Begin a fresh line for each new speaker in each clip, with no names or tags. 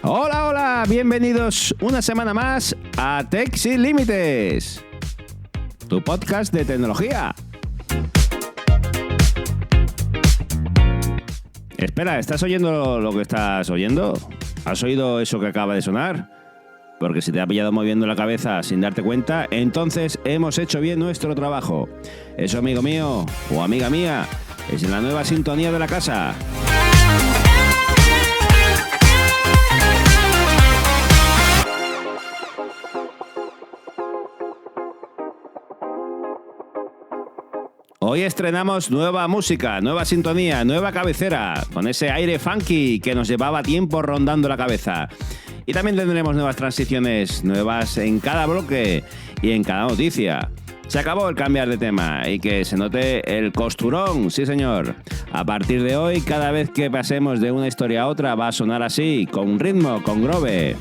Hola, hola, bienvenidos una semana más a Tech Sin Límites, tu podcast de tecnología. Espera, ¿estás oyendo lo que estás oyendo? ¿Has oído eso que acaba de sonar? Porque si te ha pillado moviendo la cabeza sin darte cuenta, entonces hemos hecho bien nuestro trabajo. Eso, amigo mío o amiga mía, es la nueva sintonía de la casa. Hoy estrenamos nueva música, nueva sintonía, nueva cabecera, con ese aire funky que nos llevaba tiempo rondando la cabeza. Y también tendremos nuevas transiciones, nuevas en cada bloque y en cada noticia. Se acabó el cambiar de tema y que se note el costurón, sí señor. A partir de hoy, cada vez que pasemos de una historia a otra va a sonar así, con ritmo, con groove.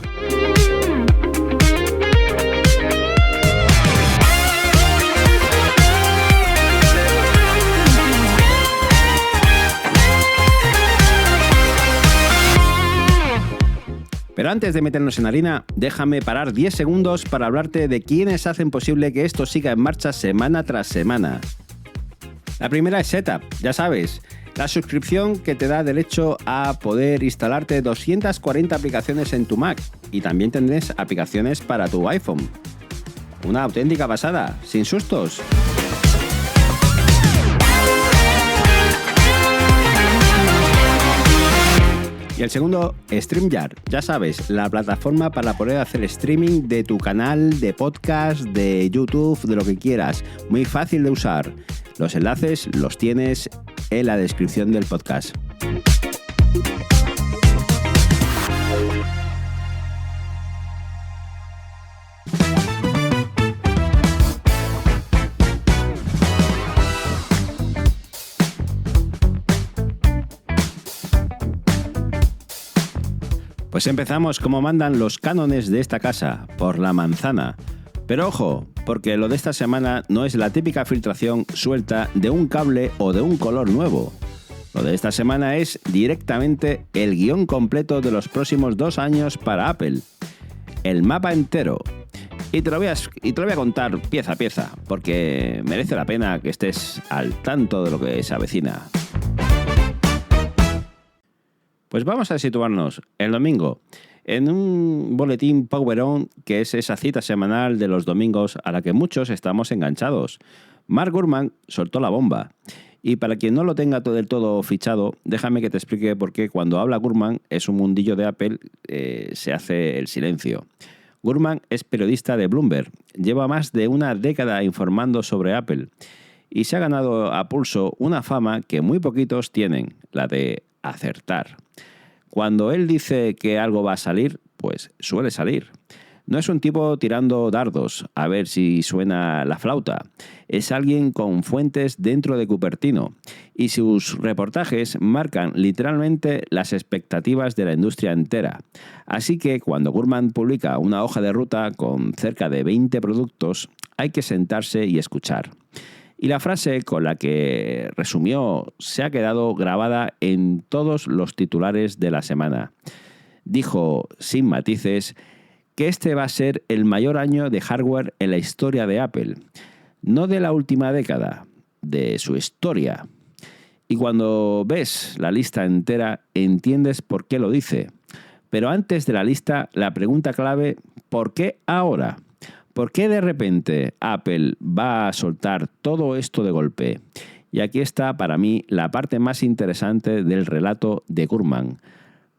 Pero antes de meternos en harina, déjame parar 10 segundos para hablarte de quiénes hacen posible que esto siga en marcha semana tras semana. La primera es Setup, ya sabes, la suscripción que te da derecho a poder instalarte 240 aplicaciones en tu Mac y también tendrás aplicaciones para tu iPhone. Una auténtica pasada, sin sustos. Y el segundo, StreamYard, ya sabes, la plataforma para poder hacer streaming de tu canal, de podcast, de YouTube, de lo que quieras. Muy fácil de usar. Los enlaces los tienes en la descripción del podcast. Pues empezamos como mandan los cánones de esta casa, por la manzana. Pero ojo, porque lo de esta semana no es la típica filtración suelta de un cable o de un color nuevo. Lo de esta semana es directamente el guión completo de los próximos 2 años para Apple. El mapa entero. Y te lo voy a contar pieza a pieza, porque merece la pena que estés al tanto de lo que se avecina. Pues vamos a situarnos el domingo en un boletín Power On, que es esa cita semanal de los domingos a la que muchos estamos enganchados. Mark Gurman soltó la bomba. Y para quien no lo tenga del todo fichado, déjame que te explique por qué cuando habla Gurman es un mundillo de Apple, se hace el silencio. Gurman es periodista de Bloomberg, lleva más de una década informando sobre Apple y se ha ganado a pulso una fama que muy poquitos tienen, la de acertar. Cuando él dice que algo va a salir, pues suele salir. No es un tipo tirando dardos a ver si suena la flauta. Es alguien con fuentes dentro de Cupertino y sus reportajes marcan literalmente las expectativas de la industria entera. Así que cuando Gurman publica una hoja de ruta con cerca de 20 productos, hay que sentarse y escuchar. Y la frase con la que resumió se ha quedado grabada en todos los titulares de la semana. Dijo, sin matices, que este va a ser el mayor año de hardware en la historia de Apple. No de la última década, de su historia. Y cuando ves la lista entera, entiendes por qué lo dice. Pero antes de la lista, la pregunta clave, ¿por qué ahora? ¿Por qué de repente Apple va a soltar todo esto de golpe? Y aquí está para mí la parte más interesante del relato de Gurman.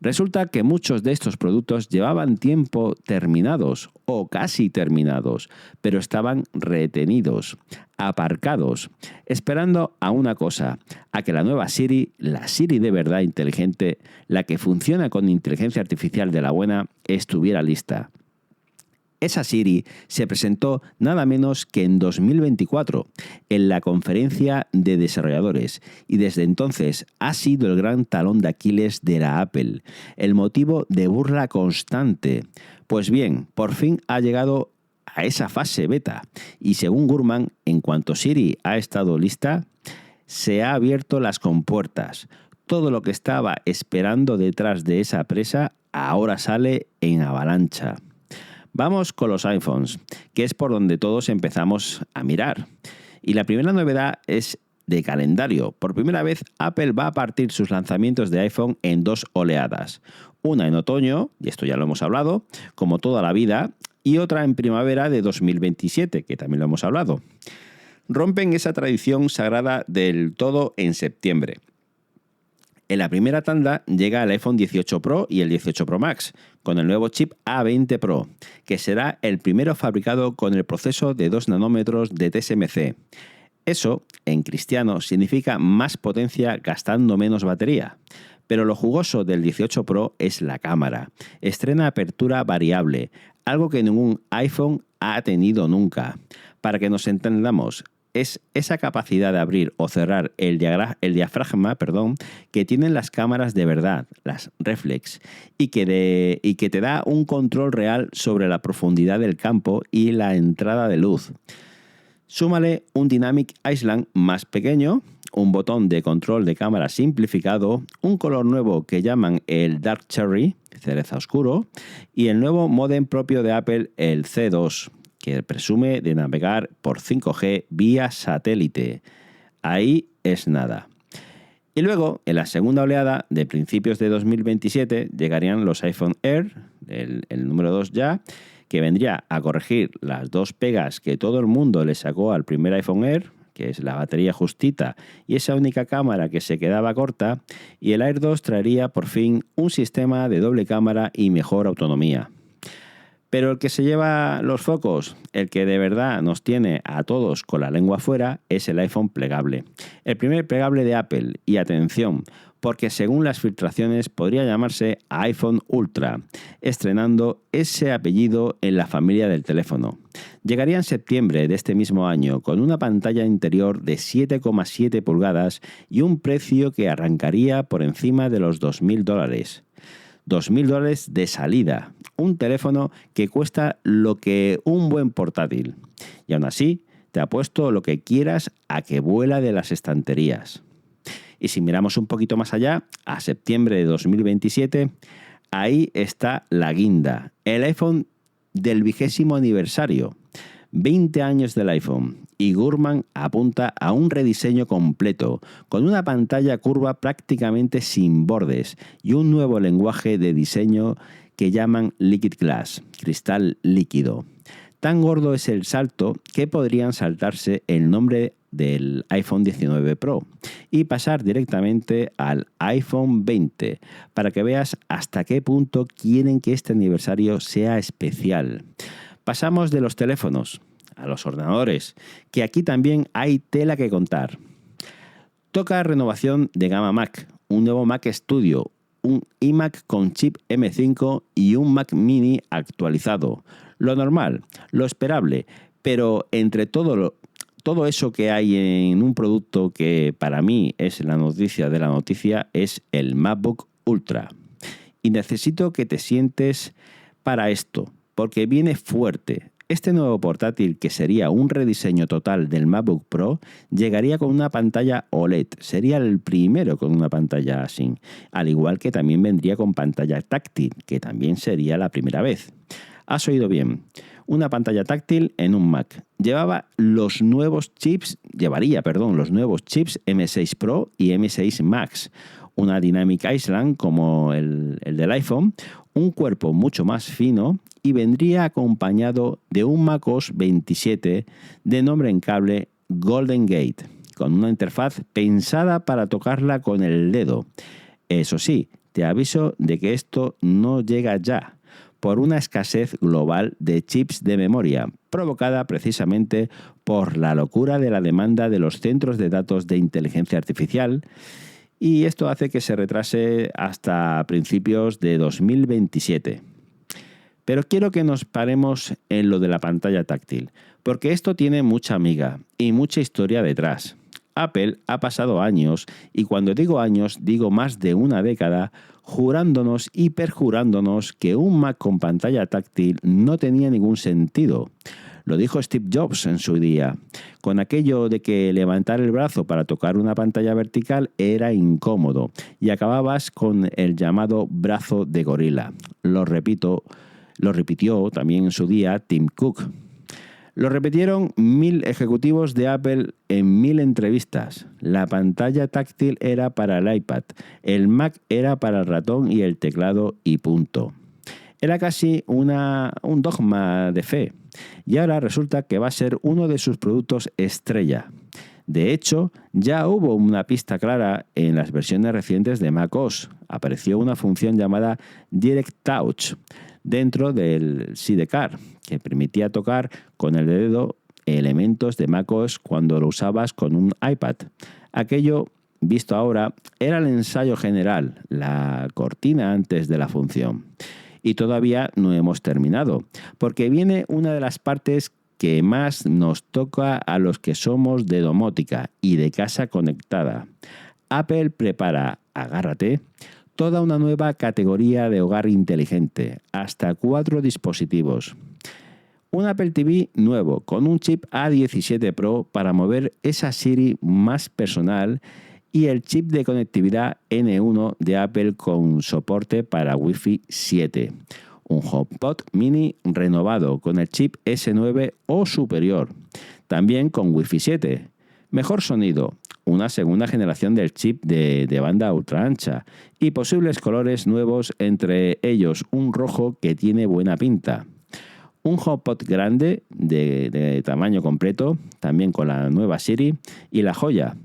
Resulta que muchos de estos productos llevaban tiempo terminados o casi terminados, pero estaban retenidos, aparcados, esperando a una cosa, a que la nueva Siri, la Siri de verdad inteligente, la que funciona con inteligencia artificial de la buena, estuviera lista. Esa Siri se presentó nada menos que en 2024, en la conferencia de desarrolladores, y desde entonces ha sido el gran talón de Aquiles de la Apple, el motivo de burla constante. Pues bien, por fin ha llegado a esa fase beta, y según Gurman, en cuanto Siri ha estado lista, se ha abierto las compuertas. Todo lo que estaba esperando detrás de esa presa ahora sale en avalancha. Vamos con los iPhones, que es por donde todos empezamos a mirar. Y la primera novedad es de calendario. Por primera vez, Apple va a partir sus lanzamientos de iPhone en 2 oleadas. Una en otoño, y esto ya lo hemos hablado, como toda la vida, y otra en primavera de 2027, que también lo hemos hablado. Rompen esa tradición sagrada del todo en septiembre. En la primera tanda llega el iPhone 18 Pro y el 18 Pro Max, con el nuevo chip A20 Pro, que será el primero fabricado con el proceso de 2 nanómetros de TSMC. Eso, en cristiano, significa más potencia gastando menos batería. Pero lo jugoso del 18 Pro es la cámara. Estrena apertura variable, algo que ningún iPhone ha tenido nunca. Para que nos entendamos, es esa capacidad de abrir o cerrar el diafragma que tienen las cámaras de verdad, las reflex, y que te da un control real sobre la profundidad del campo y la entrada de luz. Súmale un Dynamic Island más pequeño, un botón de control de cámara simplificado, un color nuevo que llaman el Dark Cherry, cereza oscuro, y el nuevo módem propio de Apple, el C2, que presume de navegar por 5G vía satélite. Ahí es nada. Y luego, en la segunda oleada de principios de 2027, llegarían los iPhone Air, el número 2 ya, que vendría a corregir las 2 pegas que todo el mundo le sacó al primer iPhone Air, que es la batería justita y esa única cámara que se quedaba corta, y el Air 2 traería por fin un sistema de doble cámara y mejor autonomía. Pero el que se lleva los focos, el que de verdad nos tiene a todos con la lengua afuera, es el iPhone plegable. El primer plegable de Apple, y atención, porque según las filtraciones podría llamarse iPhone Ultra, estrenando ese apellido en la familia del teléfono. Llegaría en septiembre de este mismo año con una pantalla interior de 7,7 pulgadas y un precio que arrancaría por encima de los $2.000. $2.000 de salida, un teléfono que cuesta lo que un buen portátil. Y aún así, te apuesto lo que quieras a que vuela de las estanterías. Y si miramos un poquito más allá, a septiembre de 2027, ahí está la guinda, el iPhone del 20º aniversario. 20 años del iPhone, y Gurman apunta a un rediseño completo, con una pantalla curva prácticamente sin bordes y un nuevo lenguaje de diseño que llaman Liquid Glass, cristal líquido. Tan gordo es el salto que podrían saltarse el nombre del iPhone 19 Pro y pasar directamente al iPhone 20, para que veas hasta qué punto quieren que este aniversario sea especial. Pasamos de los teléfonos a los ordenadores, que aquí también hay tela que contar. Toca renovación de gama Mac, un nuevo Mac Studio, un iMac con chip M5 y un Mac Mini actualizado. Lo normal, lo esperable, pero entre todo eso que hay en un producto que para mí es la noticia de la noticia, es el MacBook Ultra. Y necesito que te sientes para esto, porque viene fuerte. Este nuevo portátil, que sería un rediseño total del MacBook Pro, llegaría con una pantalla OLED. Sería el primero con una pantalla así. Al igual que también vendría con pantalla táctil, que también sería la primera vez. Has oído bien. Una pantalla táctil en un Mac. Llevaría los nuevos chips M6 Pro y M6 Max. Una Dynamic Island como el del iPhone, un cuerpo mucho más fino, y vendría acompañado de un macOS 27 de nombre en cable Golden Gate, con una interfaz pensada para tocarla con el dedo. Eso sí, te aviso de que esto no llega ya, por una escasez global de chips de memoria, provocada precisamente por la locura de la demanda de los centros de datos de inteligencia artificial, y esto hace que se retrase hasta principios de 2027. Pero quiero que nos paremos en lo de la pantalla táctil, porque esto tiene mucha miga y mucha historia detrás. Apple ha pasado años, y cuando digo años digo más de una década, jurándonos y perjurándonos que un Mac con pantalla táctil no tenía ningún sentido. Lo dijo Steve Jobs en su día, con aquello de que levantar el brazo para tocar una pantalla vertical era incómodo y acababas con el llamado brazo de gorila. Lo repitió también en su día Tim Cook. Lo repitieron 1000 ejecutivos de Apple en 1000 entrevistas. La pantalla táctil era para el iPad, el Mac era para el ratón y el teclado y punto. Era casi un dogma de fe y ahora resulta que va a ser uno de sus productos estrella. De hecho, ya hubo una pista clara en las versiones recientes de macOS. Apareció una función llamada Direct Touch dentro del Sidecar, que permitía tocar con el dedo elementos de macOS cuando lo usabas con un iPad. Aquello, visto ahora, era el ensayo general, la cortina antes de la función. Y todavía no hemos terminado, porque viene una de las partes que más nos toca a los que somos de domótica y de casa conectada. Apple prepara, agárrate, toda una nueva categoría de hogar inteligente, hasta 4 dispositivos. Un Apple TV nuevo con un chip A17 Pro para mover esa Siri más personal y el chip de conectividad N1 de Apple con soporte para Wi-Fi 7. Un HomePod mini renovado con el chip S9 o superior, también con Wi-Fi 7. Mejor sonido, una segunda generación del chip de banda ultra ancha y posibles colores nuevos, entre ellos un rojo que tiene buena pinta. Un HomePod grande de tamaño completo, también con la nueva Siri, y la joya,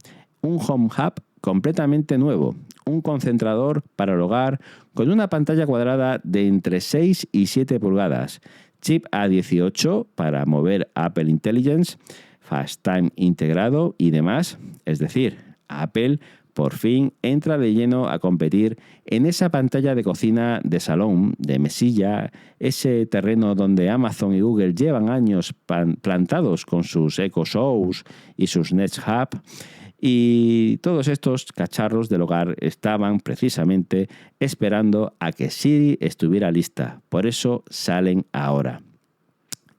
un Home Hub completamente nuevo, un concentrador para el hogar con una pantalla cuadrada de entre 6 y 7 pulgadas, chip A18 para mover Apple Intelligence, FaceTime integrado y demás. Es decir, Apple por fin entra de lleno a competir en esa pantalla de cocina de salón, de mesilla, ese terreno donde Amazon y Google llevan años plantados con sus Echo Shows y sus Nest Hub. Y todos estos cacharros del hogar estaban precisamente esperando a que Siri estuviera lista. Por eso salen ahora.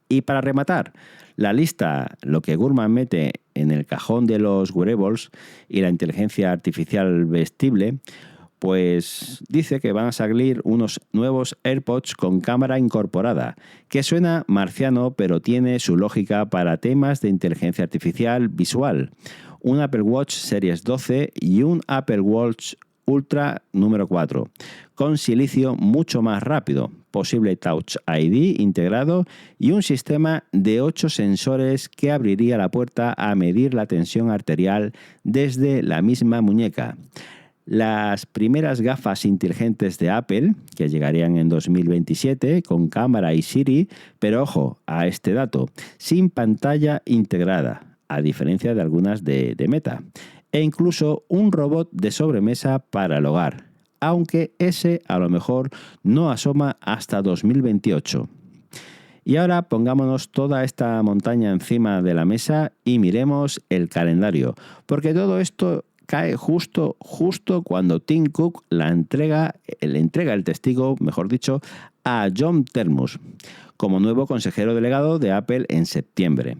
Y para rematar la lista, lo que Gurman mete en el cajón de los wearables y la inteligencia artificial vestible, pues dice que van a salir unos nuevos AirPods con cámara incorporada, que suena marciano pero tiene su lógica para temas de inteligencia artificial visual. Un Apple Watch Series 12 y un Apple Watch Ultra número 4, con silicio mucho más rápido, posible Touch ID integrado y un sistema de 8 sensores que abriría la puerta a medir la tensión arterial desde la misma muñeca. Las primeras gafas inteligentes de Apple, que llegarían en 2027 con cámara y Siri, pero ojo a este dato, sin pantalla integrada, a diferencia de algunas de Meta, e incluso un robot de sobremesa para el hogar, aunque ese a lo mejor no asoma hasta 2028. Y ahora pongámonos toda esta montaña encima de la mesa y miremos el calendario, porque todo esto cae justo cuando Tim Cook le entrega el testigo, mejor dicho, a John Termus como nuevo consejero delegado de Apple en septiembre.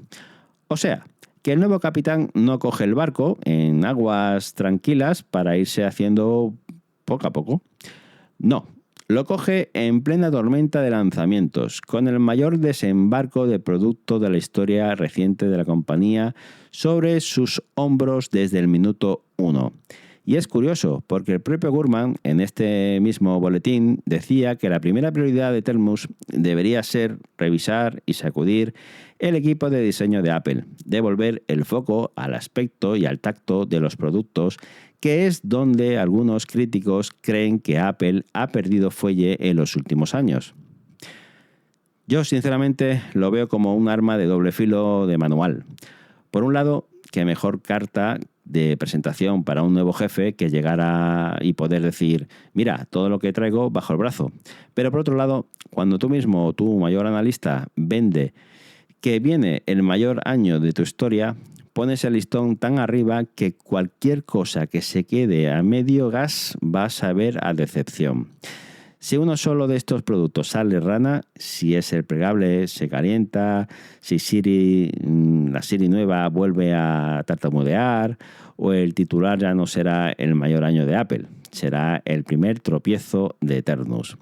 O sea, que el nuevo capitán no coge el barco en aguas tranquilas para irse haciendo poco a poco. No, lo coge en plena tormenta de lanzamientos, con el mayor desembarco de producto de la historia reciente de la compañía sobre sus hombros desde el minuto 1. Y es curioso, porque el propio Gurman, en este mismo boletín, decía que la primera prioridad de Termus debería ser revisar y sacudir el equipo de diseño de Apple, devolver el foco al aspecto y al tacto de los productos, que es donde algunos críticos creen que Apple ha perdido fuelle en los últimos años. Yo, sinceramente, lo veo como un arma de doble filo de manual. Por un lado, qué mejor carta de presentación para un nuevo jefe que llegara y poder decir, mira, todo lo que traigo bajo el brazo. Pero por otro lado, cuando tú mismo, tu mayor analista, vende que viene el mayor año de tu historia, pones el listón tan arriba que cualquier cosa que se quede a medio gas va a saber a decepción. Si uno solo de estos productos sale rana, si es el plegable se calienta, si la Siri nueva vuelve a tartamudear, o el titular ya no será el mayor año de Apple, será el primer tropiezo de Eternus.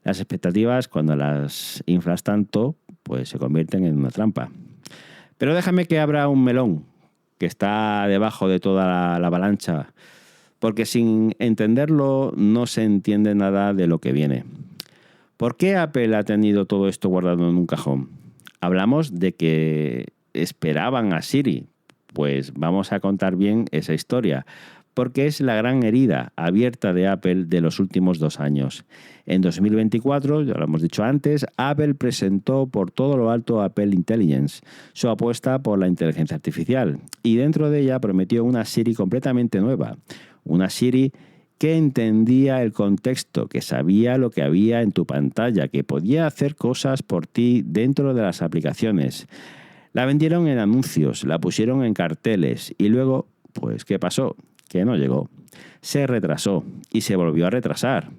Las expectativas, cuando las inflas tanto, pues se convierten en una trampa. Pero déjame que abra un melón que está debajo de toda la avalancha, porque sin entenderlo no se entiende nada de lo que viene. ¿Por qué Apple ha tenido todo esto guardado en un cajón? Hablamos de que esperaban a Siri. Pues vamos a contar bien esa historia, porque es la gran herida abierta de Apple de los últimos 2 años. En 2024, ya lo hemos dicho antes, Apple presentó por todo lo alto Apple Intelligence, su apuesta por la inteligencia artificial, y dentro de ella prometió una Siri completamente nueva, una Siri que entendía el contexto, que sabía lo que había en tu pantalla, que podía hacer cosas por ti dentro de las aplicaciones. La vendieron en anuncios, la pusieron en carteles y luego, pues, ¿qué pasó? Que no llegó. Se retrasó y se volvió a retrasar.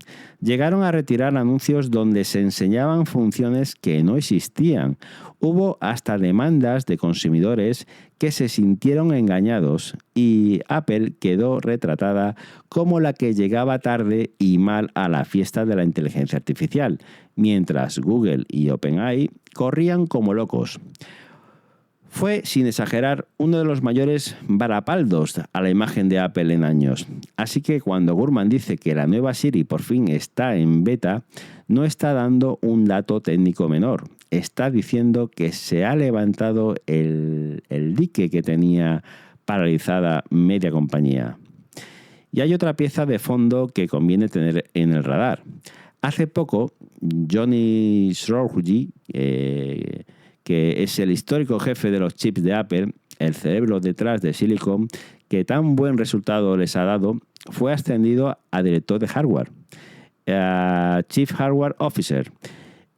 Llegaron a retirar anuncios donde se enseñaban funciones que no existían. Hubo hasta demandas de consumidores que se sintieron engañados y Apple quedó retratada como la que llegaba tarde y mal a la fiesta de la inteligencia artificial, mientras Google y OpenAI corrían como locos. Fue, sin exagerar, uno de los mayores varapaldos a la imagen de Apple en años. Así que cuando Gurman dice que la nueva Siri por fin está en beta, no está dando un dato técnico menor. Está diciendo que se ha levantado el dique que tenía paralizada media compañía. Y hay otra pieza de fondo que conviene tener en el radar. Hace poco, Johnny Szorgi, que es el histórico jefe de los chips de Apple, el cerebro detrás de Silicon, que tan buen resultado les ha dado, fue ascendido a director de hardware, Chief Hardware Officer,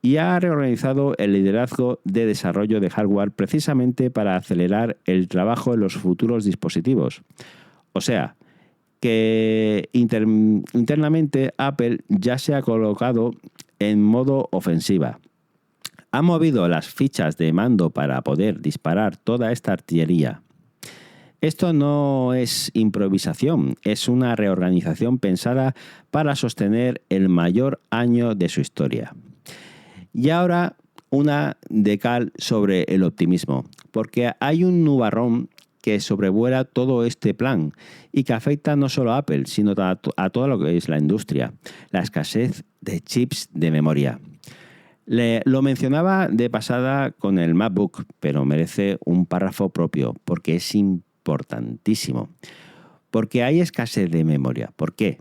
y ha reorganizado el liderazgo de desarrollo de hardware precisamente para acelerar el trabajo en los futuros dispositivos. O sea, que internamente Apple ya se ha colocado en modo ofensiva. Ha movido las fichas de mando para poder disparar toda esta artillería. Esto no es improvisación, es una reorganización pensada para sostener el mayor año de su historia. Y ahora una de cal sobre el optimismo, porque hay un nubarrón que sobrevuela todo este plan y que afecta no solo a Apple, sino a todo lo que es la industria, la escasez de chips de memoria. Lo mencionaba de pasada con el MacBook, pero merece un párrafo propio porque es importantísimo. Porque hay escasez de memoria. ¿Por qué?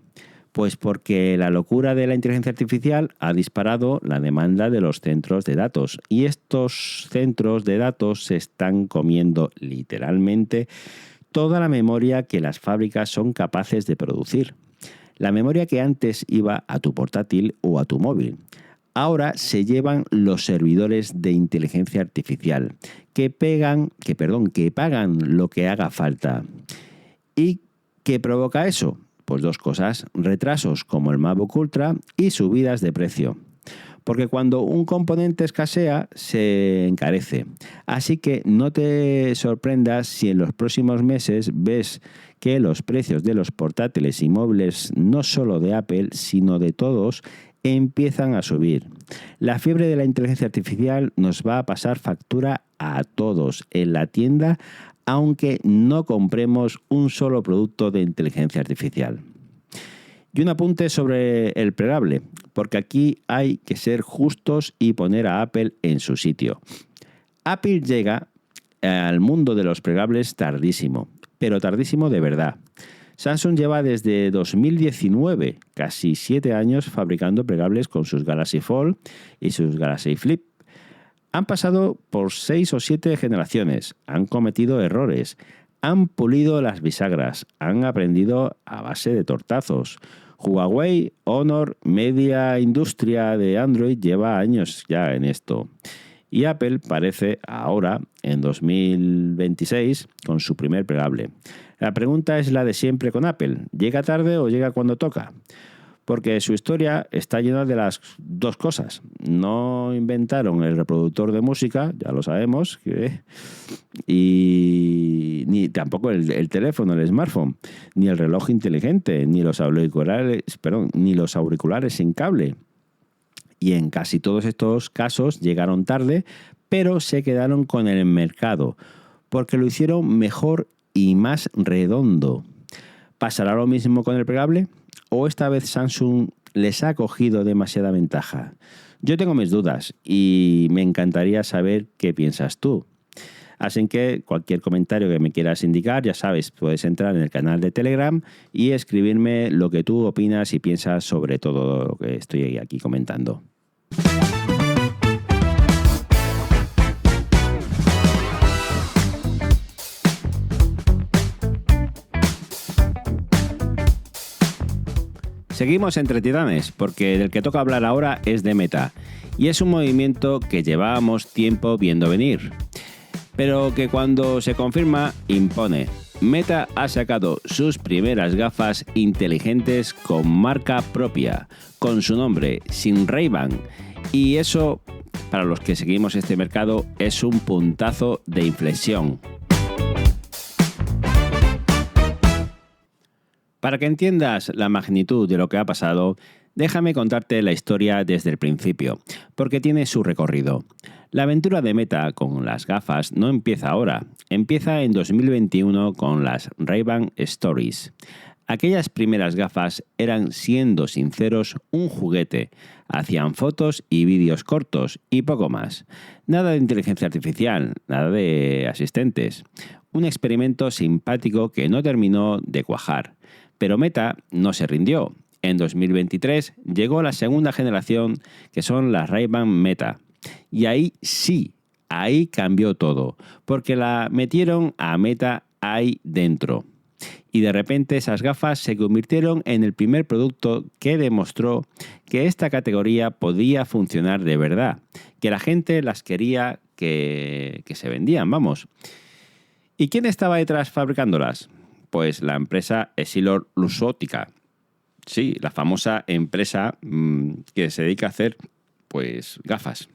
Pues porque la locura de la inteligencia artificial ha disparado la demanda de los centros de datos y estos centros de datos se están comiendo literalmente toda la memoria que las fábricas son capaces de producir. La memoria que antes iba a tu portátil o a tu móvil. Ahora se llevan los servidores de inteligencia artificial que pagan lo que haga falta. ¿Y qué provoca eso? Pues 2 cosas, retrasos como el MacBook Ultra y subidas de precio. Porque cuando un componente escasea, se encarece. Así que no te sorprendas si en los próximos meses ves que los precios de los portátiles y móviles, no solo de Apple, sino de todos, empiezan a subir. La fiebre de la inteligencia artificial nos va a pasar factura a todos en la tienda, aunque no compremos un solo producto de inteligencia artificial. Y un apunte sobre el plegable, porque aquí hay que ser justos y poner a Apple en su sitio. Apple llega al mundo de los plegables tardísimo, pero tardísimo de verdad. Samsung lleva desde 2019, casi 7 años, fabricando plegables con sus Galaxy Fold y sus Galaxy Flip. Han pasado por 6 o 7 generaciones, han cometido errores, han pulido las bisagras, han aprendido a base de tortazos. Huawei, Honor, media industria de Android lleva años ya en esto. Y Apple parece ahora, en 2026, con su primer plegable. La pregunta es la de siempre con Apple. ¿Llega tarde o llega cuando toca? porque su historia está llena de las dos cosas. No inventaron el reproductor de música, ya lo sabemos, y ni tampoco el teléfono, el smartphone, ni el reloj inteligente, ni los auriculares sin cable. Y en casi todos estos casos llegaron tarde, pero se quedaron con el mercado, porque lo hicieron mejor y más redondo. ¿Pasará lo mismo con el plegable? ¿O esta vez Samsung les ha cogido demasiada ventaja? Yo tengo mis dudas y me encantaría saber qué piensas tú. Así que cualquier comentario que me quieras indicar, ya sabes, puedes entrar en el canal de Telegram y escribirme lo que tú opinas y piensas sobre todo lo que estoy aquí comentando. Seguimos entre titanes, porque del que toca hablar ahora es de Meta, y es un movimiento que llevábamos tiempo viendo venir, pero que cuando se confirma, impone. Meta ha sacado sus primeras gafas inteligentes con marca propia, con su nombre, sin Ray-Ban, y eso, para los que seguimos este mercado, es un puntazo de inflexión. Para que entiendas la magnitud de lo que ha pasado, déjame contarte la historia desde el principio, porque tiene su recorrido. La aventura de Meta con las gafas no empieza ahora, empieza en 2021 con las Ray-Ban Stories. Aquellas primeras gafas eran, siendo sinceros, un juguete. Hacían fotos y vídeos cortos y poco más. Nada de inteligencia artificial, nada de asistentes. Un experimento simpático que no terminó de cuajar. Pero Meta no se rindió. En 2023 llegó la segunda generación, que son las Ray-Ban Meta. Y ahí sí, ahí cambió todo, porque la metieron a Meta ahí dentro. Y de repente esas gafas se convirtieron en el primer producto que demostró que esta categoría podía funcionar de verdad, que la gente las quería, que se vendían, vamos. ¿Y quién estaba detrás fabricándolas? Pues la empresa EssilorLuxottica. Sí, la famosa empresa que se dedica a hacer pues gafas.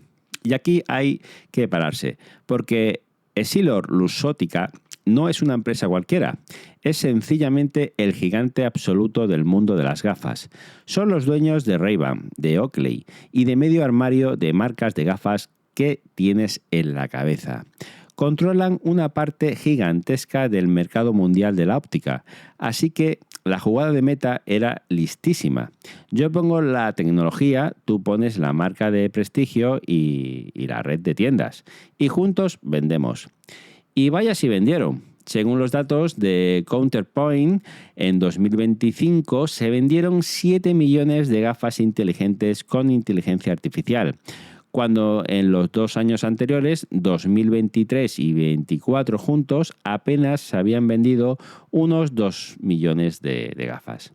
Y aquí hay que pararse, porque EssilorLuxottica no es una empresa cualquiera, es sencillamente el gigante absoluto del mundo de las gafas. Son los dueños de Ray-Ban, de Oakley y de medio armario de marcas de gafas que tienes en la cabeza. Controlan una parte gigantesca del mercado mundial de la óptica, así que la jugada de Meta era listísima. Yo pongo la tecnología, tú pones la marca de prestigio y la red de tiendas, y juntos vendemos. Y vaya si vendieron. Según los datos de Counterpoint, en 2025 se vendieron 7 millones de gafas inteligentes con inteligencia artificial, cuando en los 2 años anteriores, 2023 y 2024 juntos, apenas se habían vendido unos 2 millones de gafas.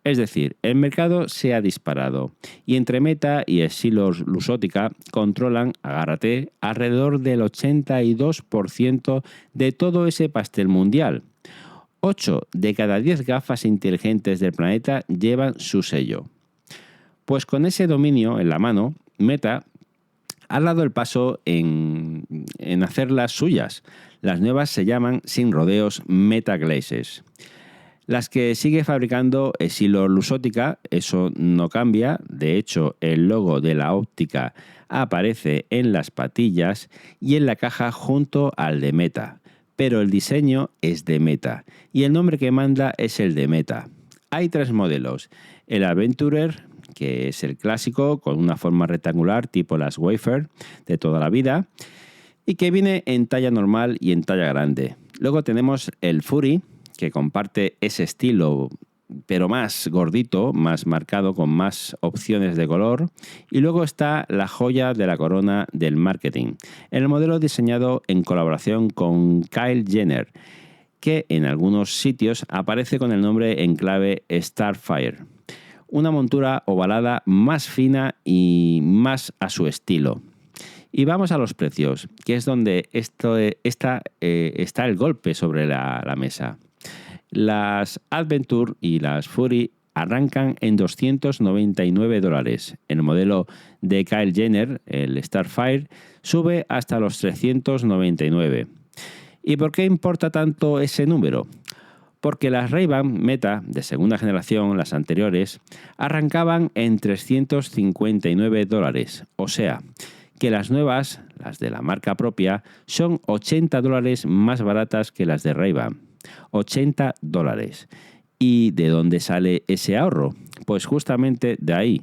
Es decir, el mercado se ha disparado y entre Meta y EssilorLuxottica controlan, agárrate, alrededor del 82% de todo ese pastel mundial. 8 de cada 10 gafas inteligentes del planeta llevan su sello. Pues con ese dominio en la mano, Meta ha dado el paso en hacer las suyas. Las nuevas se llaman, sin rodeos, Meta Glasses. Las que sigue fabricando EssilorLuxottica, eso no cambia. De hecho, el logo de la óptica aparece en las patillas y en la caja junto al de Meta. Pero el diseño es de Meta y el nombre que manda es el de Meta. Hay 3 modelos. El Adventurer, que es el clásico con una forma rectangular tipo las Wayfarer de toda la vida y que viene en talla normal y en talla grande. Luego tenemos el Fury, que comparte ese estilo pero más gordito, más marcado, con más opciones de color. Y luego está la joya de la corona del marketing, el modelo diseñado en colaboración con Kyle Jenner, que en algunos sitios aparece con el nombre en clave Starfire. Una montura ovalada más fina y más a su estilo. Y vamos a los precios, que es donde está el golpe sobre la mesa. Las Adventure y las Fury arrancan en $299. El modelo de Kyle Jenner, el Starfire, sube hasta los 399. ¿Y por qué importa tanto ese número? Porque las Ray-Ban Meta de segunda generación, las anteriores, arrancaban en $359. O sea, que las nuevas, las de la marca propia, son $80 más baratas que las de Ray-Ban. $80. ¿Y de dónde sale ese ahorro? Pues justamente de ahí,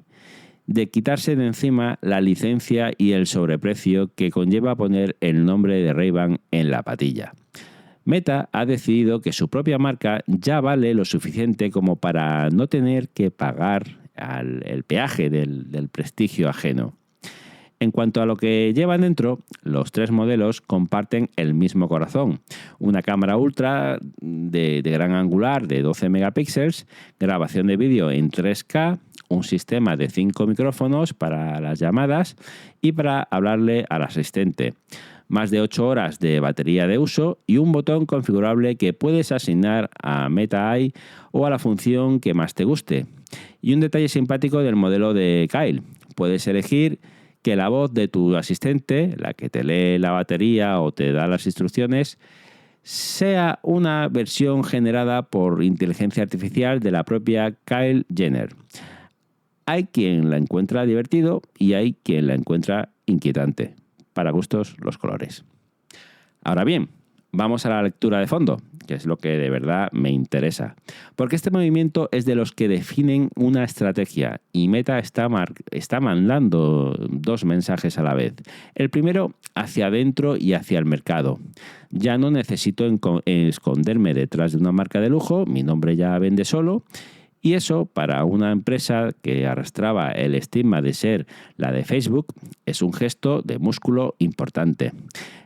de quitarse de encima la licencia y el sobreprecio que conlleva poner el nombre de Ray-Ban en la patilla. Meta ha decidido que su propia marca ya vale lo suficiente como para no tener que pagar el peaje del prestigio ajeno. En cuanto a lo que llevan dentro, los tres modelos comparten el mismo corazón. Una cámara ultra de gran angular de 12 megapíxeles, grabación de vídeo en 3K, un sistema de 5 micrófonos para las llamadas y para hablarle al asistente. Más de 8 horas de batería de uso y un botón configurable que puedes asignar a Meta AI o a la función que más te guste. Y un detalle simpático del modelo de Kyle. Puedes elegir que la voz de tu asistente, la que te lee la batería o te da las instrucciones, sea una versión generada por inteligencia artificial de la propia Kyle Jenner. Hay quien la encuentra divertido y hay quien la encuentra inquietante. Para gustos, los colores. Ahora bien, vamos a la lectura de fondo, que es lo que de verdad me interesa. Porque este movimiento es de los que definen una estrategia y Meta está mandando dos mensajes a la vez. El primero, hacia adentro y hacia el mercado. Ya no necesito esconderme detrás de una marca de lujo, mi nombre ya vende solo. Y eso, para una empresa que arrastraba el estigma de ser la de Facebook, es un gesto de músculo importante.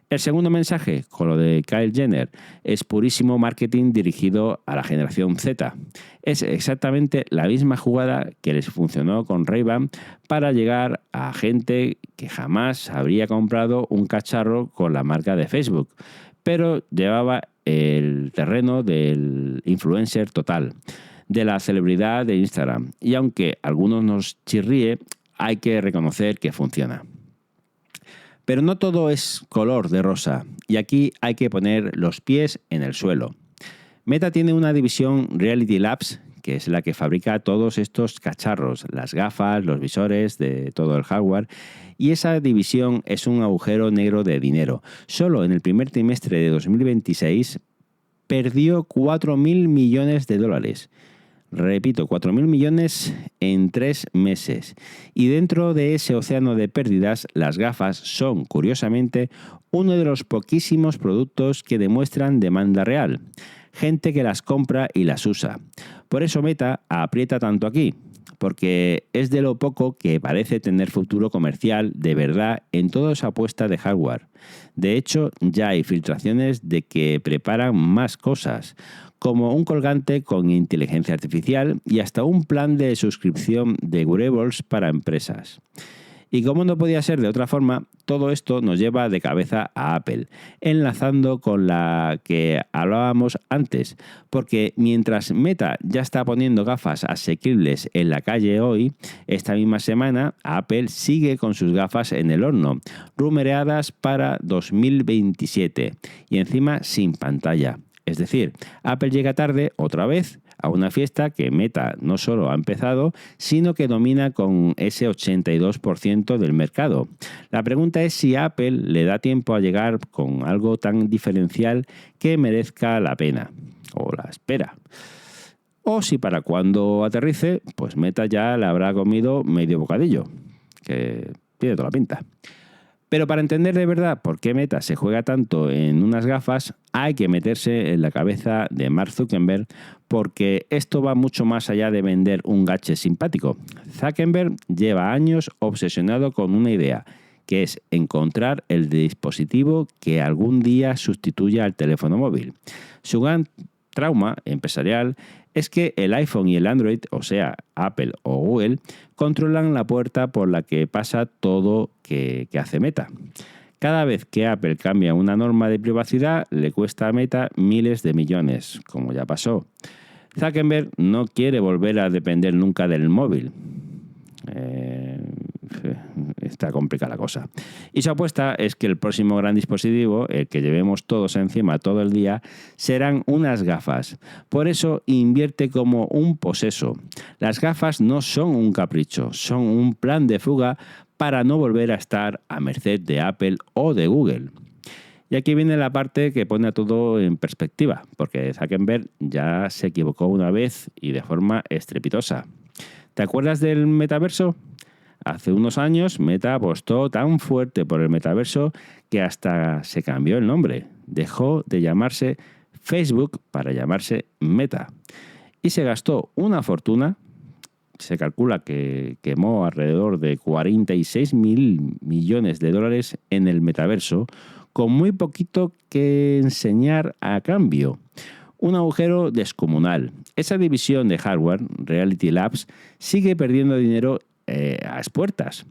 El segundo mensaje, con lo de Kyle Jenner, es purísimo marketing dirigido a la generación Z. Es exactamente la misma jugada que les funcionó con Ray-Ban para llegar a gente que jamás habría comprado un cacharro con la marca de Facebook, pero llevaba el terreno del influencer total, de la celebridad de Instagram. Y aunque a algunos nos chirríe, hay que reconocer que funciona. Pero no todo es color de rosa, y aquí hay que poner los pies en el suelo. Meta tiene una división Reality Labs, que es la que fabrica todos estos cacharros, las gafas, los visores, de todo el hardware, y esa división es un agujero negro de dinero. Solo en el primer trimestre de 2026 perdió $4.000 millones. Repito, 4.000 millones en 3 meses. Y dentro de ese océano de pérdidas, las gafas son, curiosamente, uno de los poquísimos productos que demuestran demanda real. Gente que las compra y las usa. Por eso Meta aprieta tanto aquí, porque es de lo poco que parece tener futuro comercial de verdad en toda esa apuesta de hardware. De hecho, ya hay filtraciones de que preparan más cosas, como un colgante con inteligencia artificial y hasta un plan de suscripción de wearables para empresas. Y como no podía ser de otra forma, todo esto nos lleva de cabeza a Apple, enlazando con la que hablábamos antes, porque mientras Meta ya está poniendo gafas asequibles en la calle hoy, esta misma semana Apple sigue con sus gafas en el horno, rumoreadas para 2027 y encima sin pantalla. Es decir, Apple llega tarde otra vez a una fiesta que Meta no solo ha empezado, sino que domina con ese 82% del mercado. La pregunta es si Apple le da tiempo a llegar con algo tan diferencial que merezca la pena, o la espera. O si para cuando aterrice, pues Meta ya le habrá comido medio bocadillo, que tiene toda la pinta. Pero para entender de verdad por qué Meta se juega tanto en unas gafas, hay que meterse en la cabeza de Mark Zuckerberg, porque esto va mucho más allá de vender un gadget simpático. Zuckerberg lleva años obsesionado con una idea, que es encontrar el dispositivo que algún día sustituya al teléfono móvil. Su gran trauma empresarial es que el iPhone y el Android, o sea, Apple o Google, controlan la puerta por la que pasa todo que hace Meta. Cada vez que Apple cambia una norma de privacidad, le cuesta a Meta miles de millones, como ya pasó. Zuckerberg no quiere volver a depender nunca del móvil. Está complicada la cosa. Y su apuesta es que el próximo gran dispositivo, el que llevemos todos encima todo el día, serán unas gafas. Por eso invierte como un poseso. Las gafas no son un capricho, son un plan de fuga para no volver a estar a merced de Apple o de Google. Y aquí viene la parte que pone a todo en perspectiva, porque Zuckerberg ya se equivocó una vez y de forma estrepitosa. ¿Te acuerdas del metaverso? Hace unos años Meta apostó tan fuerte por el metaverso que hasta se cambió el nombre. Dejó de llamarse Facebook para llamarse Meta. Y se gastó una fortuna. Se calcula que quemó alrededor de 46.000 millones de dólares en el metaverso, con muy poquito que enseñar a cambio. Un agujero descomunal. Esa división de hardware, Reality Labs, sigue perdiendo dinero a expuertas.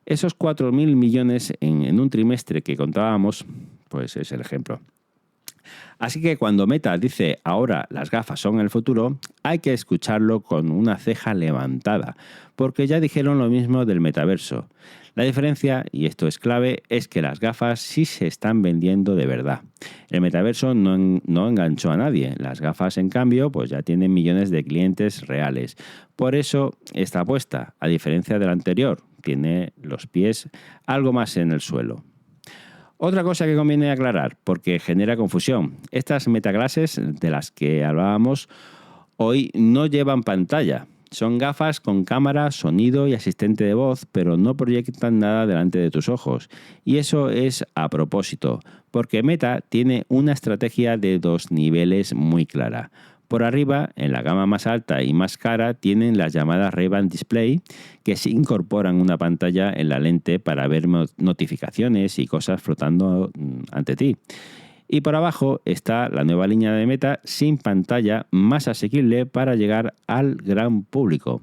Esos 4.000 millones en un trimestre que contábamos, pues es el ejemplo. Así que cuando Meta dice ahora las gafas son el futuro, hay que escucharlo con una ceja levantada, porque ya dijeron lo mismo del metaverso. La diferencia, y esto es clave, es que las gafas sí se están vendiendo de verdad. El metaverso no enganchó a nadie. Las gafas, en cambio, pues ya tienen millones de clientes reales. Por eso, esta apuesta, a diferencia de la anterior, tiene los pies algo más en el suelo. Otra cosa que conviene aclarar, porque genera confusión. Estas metaglasses de las que hablábamos hoy no llevan pantalla. Son gafas con cámara, sonido y asistente de voz, pero no proyectan nada delante de tus ojos. Y eso es a propósito, porque Meta tiene una estrategia de 2 niveles muy clara. Por arriba, en la gama más alta y más cara, tienen las llamadas Ray-Ban Display, que se incorporan una pantalla en la lente para ver notificaciones y cosas flotando ante ti. Y por abajo está la nueva línea de Meta sin pantalla, más asequible para llegar al gran público.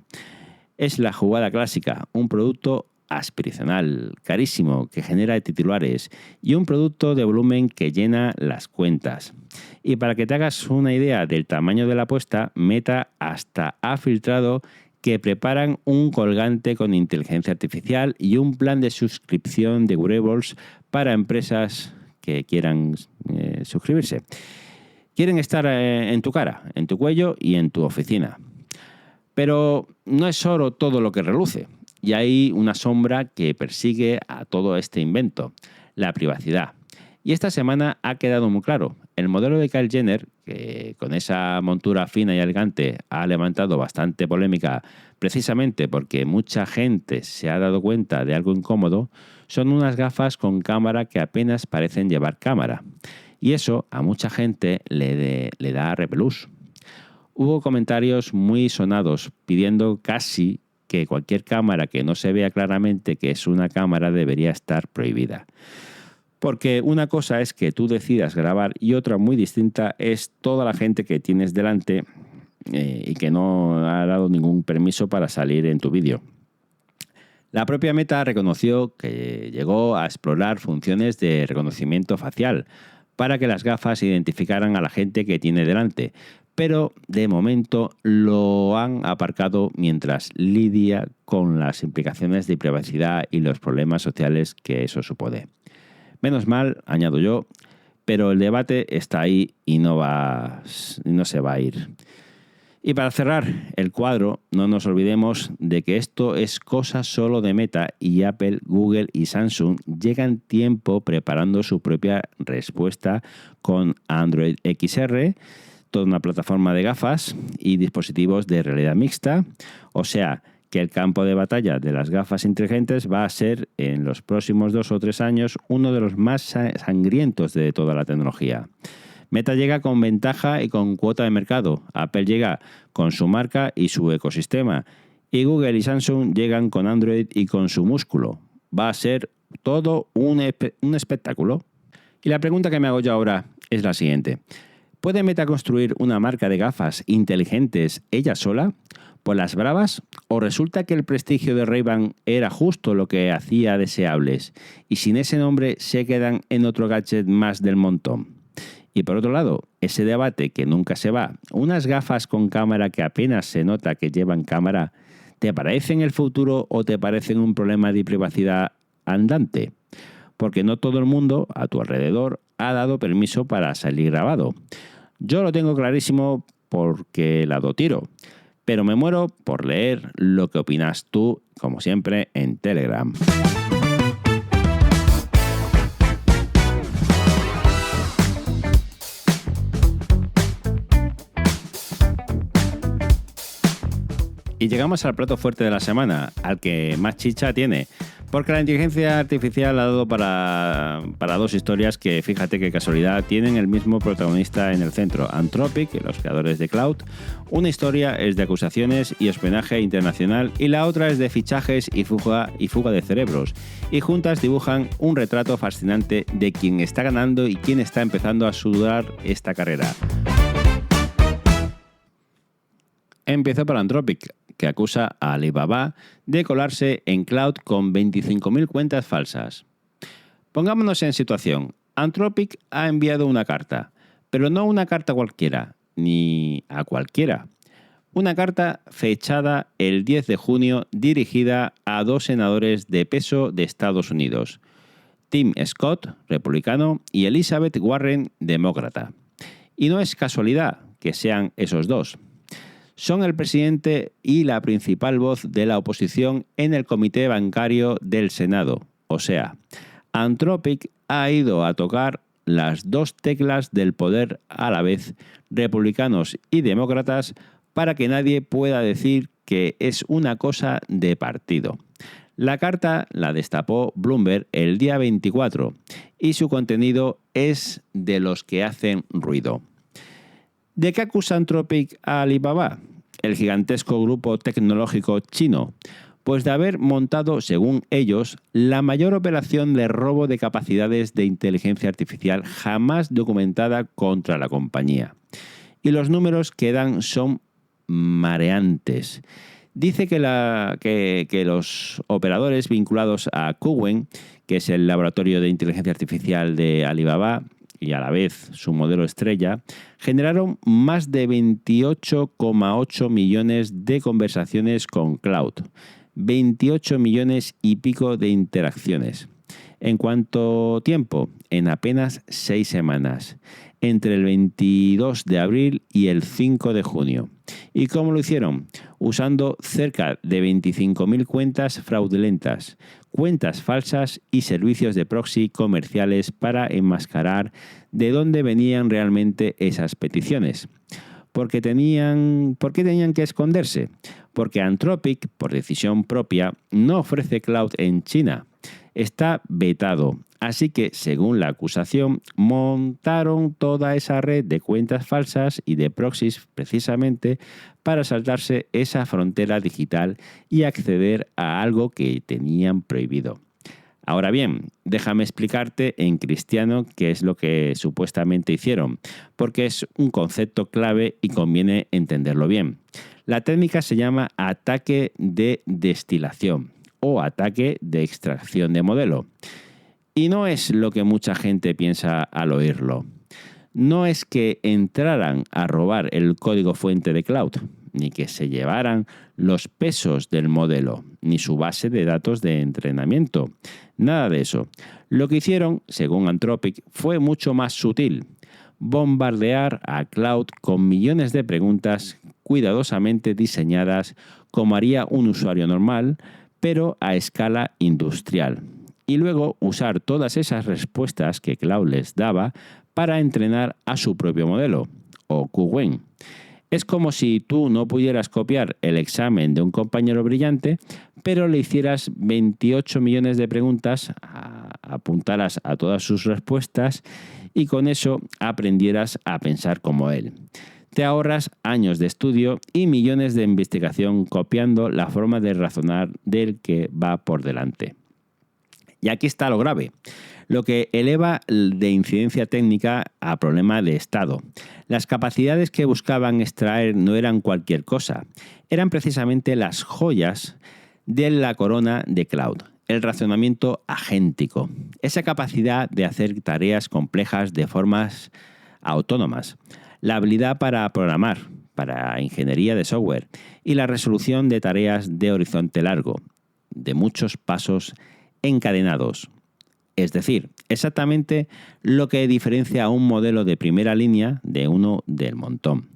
Es la jugada clásica, un producto aspiracional, carísimo, que genera titulares y un producto de volumen que llena las cuentas. Y para que te hagas una idea del tamaño de la apuesta, Meta hasta ha filtrado que preparan un colgante con inteligencia artificial y un plan de suscripción de wearables para empresas que quieran suscribirse. Quieren estar en tu cara, en tu cuello y en tu oficina. Pero no es oro todo lo que reluce. Y hay una sombra que persigue a todo este invento, la privacidad. Y esta semana ha quedado muy claro. El modelo de Kylie Jenner, que con esa montura fina y elegante ha levantado bastante polémica precisamente porque mucha gente se ha dado cuenta de algo incómodo, son unas gafas con cámara que apenas parecen llevar cámara. Y eso a mucha gente le da repelús. Hubo comentarios muy sonados pidiendo casi que cualquier cámara que no se vea claramente que es una cámara debería estar prohibida. Porque una cosa es que tú decidas grabar y otra muy distinta es toda la gente que tienes delante y que no ha dado ningún permiso para salir en tu vídeo. La propia Meta reconoció que llegó a explorar funciones de reconocimiento facial para que las gafas identificaran a la gente que tiene delante, pero de momento lo han aparcado mientras lidia con las implicaciones de privacidad y los problemas sociales que eso supone. Menos mal, añado yo, pero el debate está ahí y no se va a ir. Y para cerrar el cuadro, no nos olvidemos de que esto es cosa solo de Meta y Apple, Google y Samsung llegan tiempo preparando su propia respuesta con Android XR, toda una plataforma de gafas y dispositivos de realidad mixta, o sea, que el campo de batalla de las gafas inteligentes va a ser en los próximos 2 o 3 años uno de los más sangrientos de toda la tecnología. Meta llega con ventaja y con cuota de mercado. Apple llega con su marca y su ecosistema. Y Google y Samsung llegan con Android y con su músculo. Va a ser todo un espectáculo. Y la pregunta que me hago yo ahora es la siguiente. ¿Puede Meta construir una marca de gafas inteligentes ella sola? ¿Por las bravas? ¿O resulta que el prestigio de Ray-Ban era justo lo que hacía deseables y sin ese nombre se quedan en otro gadget más del montón? Y por otro lado, ese debate que nunca se va, unas gafas con cámara que apenas se nota que llevan cámara, ¿te parecen el futuro o te parecen un problema de privacidad andante? Porque no todo el mundo a tu alrededor ha dado permiso para salir grabado. Yo lo tengo clarísimo porque la do tiro, pero me muero por leer lo que opinas tú, como siempre, en Telegram. Y llegamos al plato fuerte de la semana, al que más chicha tiene, porque la inteligencia artificial ha dado para dos historias que, fíjate qué casualidad, tienen el mismo protagonista en el centro, Anthropic, los creadores de Cloud. Una historia es de acusaciones y espionaje internacional y la otra es de fichajes y fuga de cerebros. Y juntas dibujan un retrato fascinante de quién está ganando y quién está empezando a sudar esta carrera. Empezó por Anthropic, que acusa a Alibaba de colarse en Cloud con 25.000 cuentas falsas. Pongámonos en situación. Anthropic ha enviado una carta, pero no una carta cualquiera, ni a cualquiera. Una carta fechada el 10 de junio dirigida a 2 senadores de peso de Estados Unidos, Tim Scott, republicano, y Elizabeth Warren, demócrata. Y no es casualidad que sean esos dos. Son el presidente y la principal voz de la oposición en el Comité Bancario del Senado. O sea, Anthropic ha ido a tocar las 2 teclas del poder a la vez, republicanos y demócratas, para que nadie pueda decir que es una cosa de partido. La carta la destapó Bloomberg el día 24 y su contenido es de los que hacen ruido. ¿De qué acusa Anthropic a Alibaba, el gigantesco grupo tecnológico chino? Pues de haber montado, según ellos, la mayor operación de robo de capacidades de inteligencia artificial jamás documentada contra la compañía. Y los números que dan son mareantes. Dice que los operadores vinculados a Kuwen, que es el laboratorio de inteligencia artificial de Alibaba, y a la vez su modelo estrella, generaron más de 28,8 millones de conversaciones con Cloud, 28 millones y pico de interacciones. ¿En cuánto tiempo? En apenas 6 semanas, entre el 22 de abril y el 5 de junio. ¿Y cómo lo hicieron? Usando cerca de 25.000 cuentas fraudulentas, cuentas falsas y servicios de proxy comerciales para enmascarar de dónde venían realmente esas peticiones. ¿Por qué tenían que esconderse? Porque Anthropic, por decisión propia, no ofrece cloud en China. Está vetado. Así que, según la acusación, montaron toda esa red de cuentas falsas y de proxies precisamente para saltarse esa frontera digital y acceder a algo que tenían prohibido. Ahora bien, déjame explicarte en cristiano qué es lo que supuestamente hicieron, porque es un concepto clave y conviene entenderlo bien. La técnica se llama ataque de destilación o ataque de extracción de modelo. Y no es lo que mucha gente piensa al oírlo. No es que entraran a robar el código fuente de Cloud, ni que se llevaran los pesos del modelo, ni su base de datos de entrenamiento. Nada de eso. Lo que hicieron, según Anthropic, fue mucho más sutil. Bombardear a Cloud con millones de preguntas cuidadosamente diseñadas como haría un usuario normal, pero a escala industrial. Y luego usar todas esas respuestas que Cloud les daba para entrenar a su propio modelo, o Kuwen. Es como si tú no pudieras copiar el examen de un compañero brillante, pero le hicieras 28 millones de preguntas, apuntaras a todas sus respuestas y con eso aprendieras a pensar como él. Te ahorras años de estudio y millones de investigación copiando la forma de razonar del que va por delante. Y aquí está lo grave, lo que eleva de incidencia técnica a problema de Estado. Las capacidades que buscaban extraer no eran cualquier cosa, eran precisamente las joyas de la corona de Cloud, el razonamiento agéntico, esa capacidad de hacer tareas complejas de formas autónomas, la habilidad para programar, para ingeniería de software y la resolución de tareas de horizonte largo, de muchos pasos encadenados. Es decir, exactamente lo que diferencia a un modelo de primera línea de uno del montón.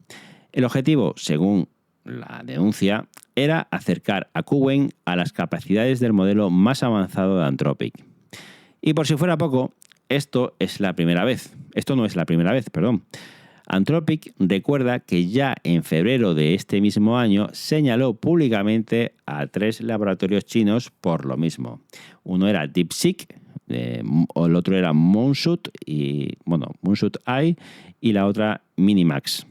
El objetivo, según la denuncia, era acercar a Cowen a las capacidades del modelo más avanzado de Anthropic. Y por si fuera poco, esto no es la primera vez, perdón. Anthropic recuerda que ya en febrero de este mismo año señaló públicamente a 3 laboratorios chinos por lo mismo. Uno era DeepSeek, el otro era Moonshot AI y la otra Minimax,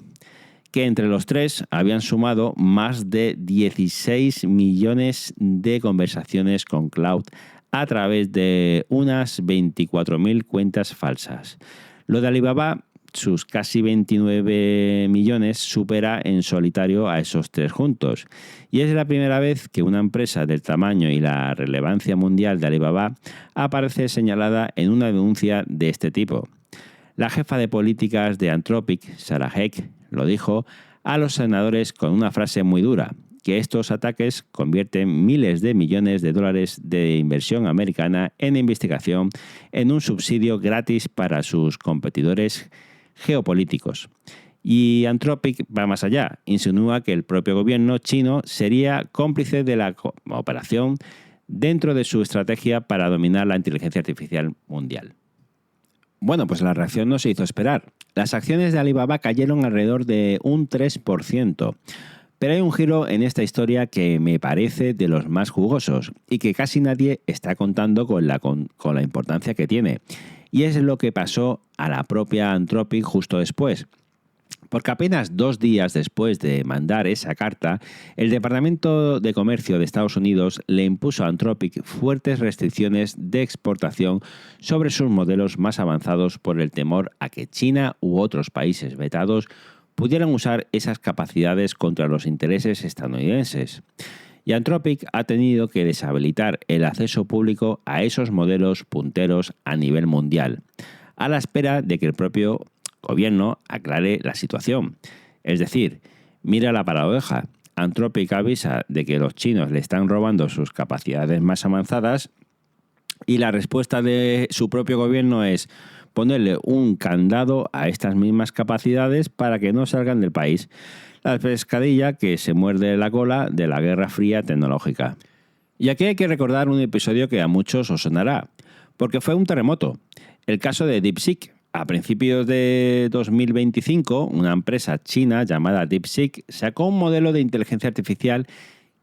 que entre los 3 habían sumado más de 16 millones de conversaciones con Cloud a través de unas 24.000 cuentas falsas. Lo de Alibaba, sus casi 29 millones, supera en solitario a esos 3 juntos. Y es la primera vez que una empresa del tamaño y la relevancia mundial de Alibaba aparece señalada en una denuncia de este tipo. La jefa de políticas de Anthropic, Sarah Heck, lo dijo a los senadores con una frase muy dura, que estos ataques convierten miles de millones de dólares de inversión americana en investigación en un subsidio gratis para sus competidores geopolíticos. Y Anthropic va más allá, insinúa que el propio gobierno chino sería cómplice de la operación dentro de su estrategia para dominar la inteligencia artificial mundial. Bueno, pues la reacción no se hizo esperar. Las acciones de Alibaba cayeron alrededor de un 3%. Pero hay un giro en esta historia que me parece de los más jugosos y que casi nadie está contando con la importancia que tiene. Y es lo que pasó a la propia Anthropic justo después. Porque apenas 2 días después de mandar esa carta, el Departamento de Comercio de Estados Unidos le impuso a Anthropic fuertes restricciones de exportación sobre sus modelos más avanzados por el temor a que China u otros países vetados pudieran usar esas capacidades contra los intereses estadounidenses. Y Anthropic ha tenido que deshabilitar el acceso público a esos modelos punteros a nivel mundial, a la espera de que el propio gobierno aclare la situación. Es decir, mira la paradoja. Anthropic avisa de que los chinos le están robando sus capacidades más avanzadas y la respuesta de su propio gobierno es ponerle un candado a estas mismas capacidades para que no salgan del país. La pescadilla que se muerde la cola de la Guerra Fría tecnológica. Y aquí hay que recordar un episodio que a muchos os sonará, porque fue un terremoto. El caso de DeepSeek. A principios de 2025, una empresa china llamada DeepSeek sacó un modelo de inteligencia artificial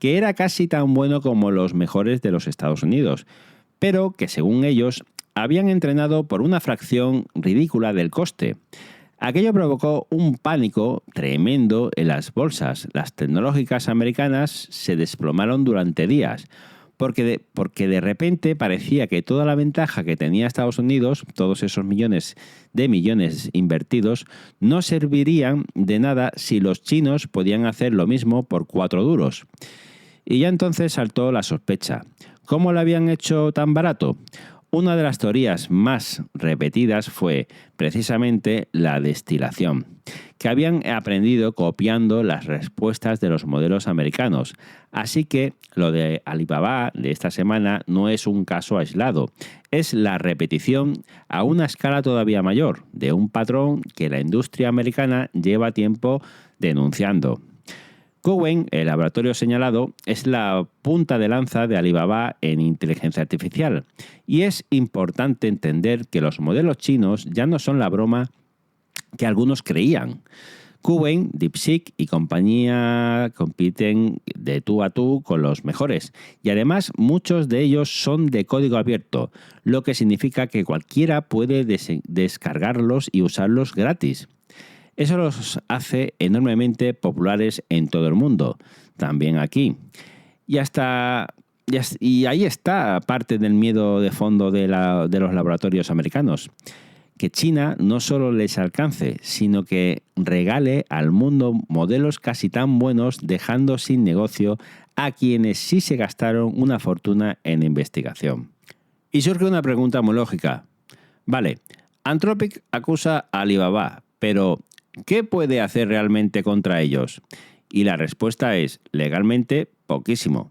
que era casi tan bueno como los mejores de los Estados Unidos, pero que según ellos habían entrenado por una fracción ridícula del coste. Aquello provocó un pánico tremendo en las bolsas. Las tecnológicas americanas se desplomaron durante días, porque de repente parecía que toda la ventaja que tenía Estados Unidos, todos esos millones invertidos, no servirían de nada si los chinos podían hacer lo mismo por 4 duros. Y ya entonces saltó la sospecha. ¿Cómo lo habían hecho tan barato? Una de las teorías más repetidas fue precisamente la destilación, que habían aprendido copiando las respuestas de los modelos americanos. Así que lo de Alibaba de esta semana no es un caso aislado, es la repetición a una escala todavía mayor de un patrón que la industria americana lleva tiempo denunciando. Cowen, el laboratorio señalado, es la punta de lanza de Alibaba en inteligencia artificial. Y es importante entender que los modelos chinos ya no son la broma que algunos creían. Cowen, DeepSeek y compañía compiten de tú a tú con los mejores. Y además muchos de ellos son de código abierto, lo que significa que cualquiera puede descargarlos y usarlos gratis. Eso los hace enormemente populares en todo el mundo, también aquí. Y ahí está parte del miedo de fondo de los laboratorios americanos. Que China no solo les alcance, sino que regale al mundo modelos casi tan buenos, dejando sin negocio a quienes sí se gastaron una fortuna en investigación. Y surge una pregunta muy lógica. Vale, Anthropic acusa a Alibaba, Pero, ¿qué puede hacer realmente contra ellos? Y la respuesta es, legalmente, poquísimo.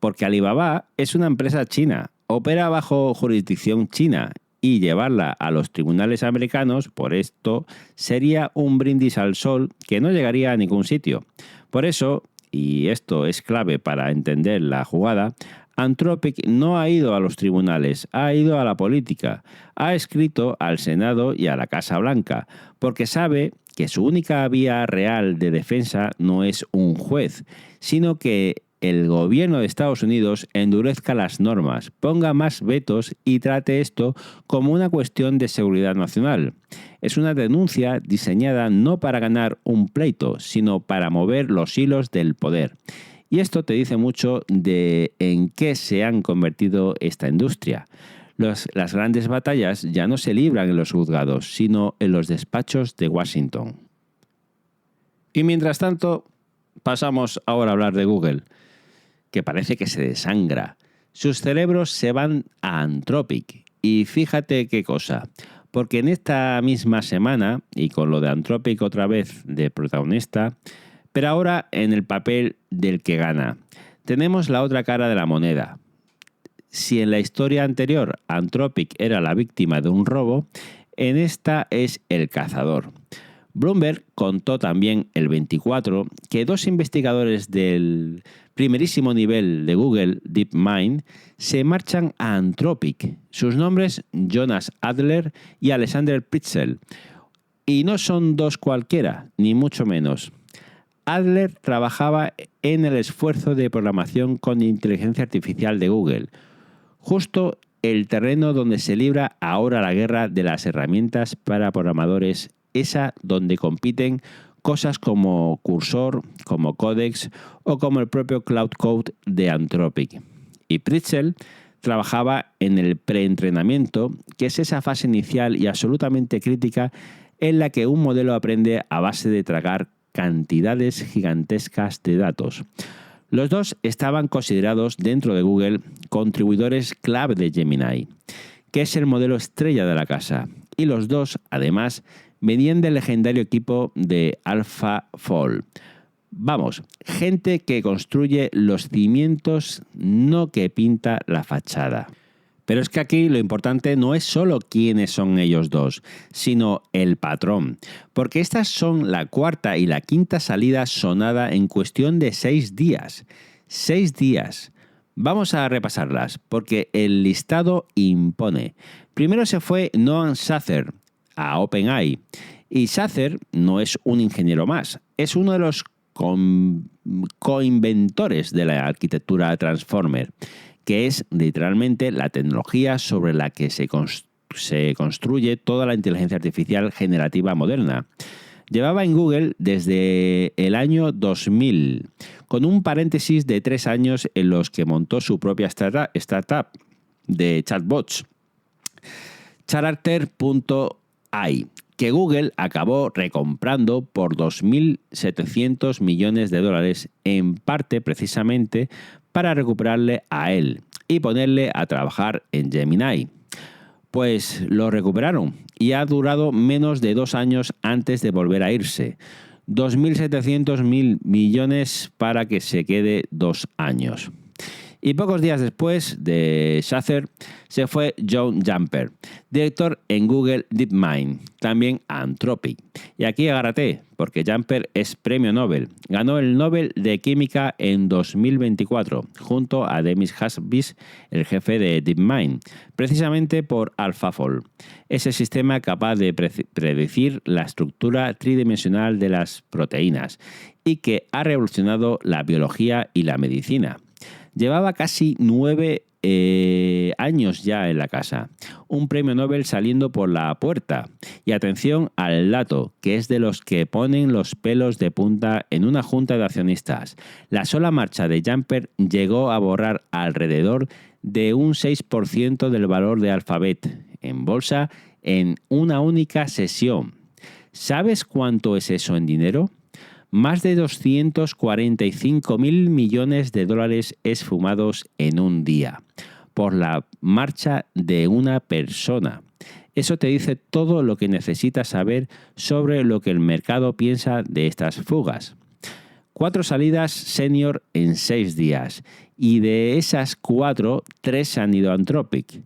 Porque Alibaba es una empresa china, opera bajo jurisdicción china y llevarla a los tribunales americanos, por esto, sería un brindis al sol que no llegaría a ningún sitio. Por eso, y esto es clave para entender la jugada, Anthropic no ha ido a los tribunales, ha ido a la política, ha escrito al Senado y a la Casa Blanca, porque sabe que su única vía real de defensa no es un juez, sino que el gobierno de Estados Unidos endurezca las normas, ponga más vetos y trate esto como una cuestión de seguridad nacional. Es una denuncia diseñada no para ganar un pleito, sino para mover los hilos del poder. Y esto te dice mucho de en qué se han convertido esta industria. Las grandes batallas ya no se libran en los juzgados, sino en los despachos de Washington. Y mientras tanto, pasamos ahora a hablar de Google, que parece que se desangra. Sus cerebros se van a Anthropic. Y fíjate qué cosa, porque en esta misma semana, y con lo de Anthropic otra vez de protagonista, pero ahora en el papel del que gana, tenemos la otra cara de la moneda. Si en la historia anterior Anthropic era la víctima de un robo, en esta es el cazador. Bloomberg contó también el 24 que dos investigadores del primerísimo nivel de Google, DeepMind, se marchan a Anthropic. Sus nombres, Jonas Adler y Alexander Pritzel. Y no son dos cualquiera, ni mucho menos. Adler trabajaba en el esfuerzo de programación con inteligencia artificial de Google, justo el terreno donde se libra ahora la guerra de las herramientas para programadores, esa donde compiten cosas como Cursor, como Codex o como el propio Cloud Code de Anthropic. Y Pritzel trabajaba en el preentrenamiento, que es esa fase inicial y absolutamente crítica en la que un modelo aprende a base de tragar cantidades gigantescas de datos. Los dos estaban considerados dentro de Google contribuidores clave de Gemini, que es el modelo estrella de la casa. Y los dos, además, venían del legendario equipo de AlphaFold. Vamos, gente que construye los cimientos, no que pinta la fachada. Pero es que aquí lo importante no es solo quiénes son ellos dos, sino el patrón. Porque estas son la cuarta y la quinta salida sonada en cuestión de 6 días. 6 días. Vamos a repasarlas, porque el listado impone. Primero se fue Noam Sather a OpenAI. Y Sather no es un ingeniero más, es uno de los coinventores de la arquitectura Transformer, que es literalmente la tecnología sobre la que se construye toda la inteligencia artificial generativa moderna. Llevaba en Google desde el año 2000, con un paréntesis de 3 años en los que montó su propia startup de chatbots, Character.ai, que Google acabó recomprando por 2.700 millones de dólares, en parte precisamente para recuperarle a él y ponerle a trabajar en Gemini. Pues lo recuperaron y ha durado menos de 2 años antes de volver a irse. 2.700 millones para que se quede 2 años. Y pocos días después de Sather se fue John Jumper, director en Google DeepMind, también a Anthropic. Y aquí agárrate, porque Jumper es premio Nobel. Ganó el Nobel de Química en 2024, junto a Demis Hassabis, el jefe de DeepMind, precisamente por AlphaFold, ese sistema capaz de predecir la estructura tridimensional de las proteínas y que ha revolucionado la biología y la medicina. Llevaba casi 9 años ya en la casa. Un premio Nobel saliendo por la puerta. Y atención al dato, que es de los que ponen los pelos de punta en una junta de accionistas. La sola marcha de Jumper llegó a borrar alrededor de un 6% del valor de Alphabet en bolsa en una única sesión. ¿Sabes cuánto es eso en dinero? Más de 245.000 millones de dólares esfumados en un día, por la marcha de una persona. Eso te dice todo lo que necesitas saber sobre lo que el mercado piensa de estas fugas. 4 salidas senior en 6 días y de esas 4, 3 han ido a Anthropic.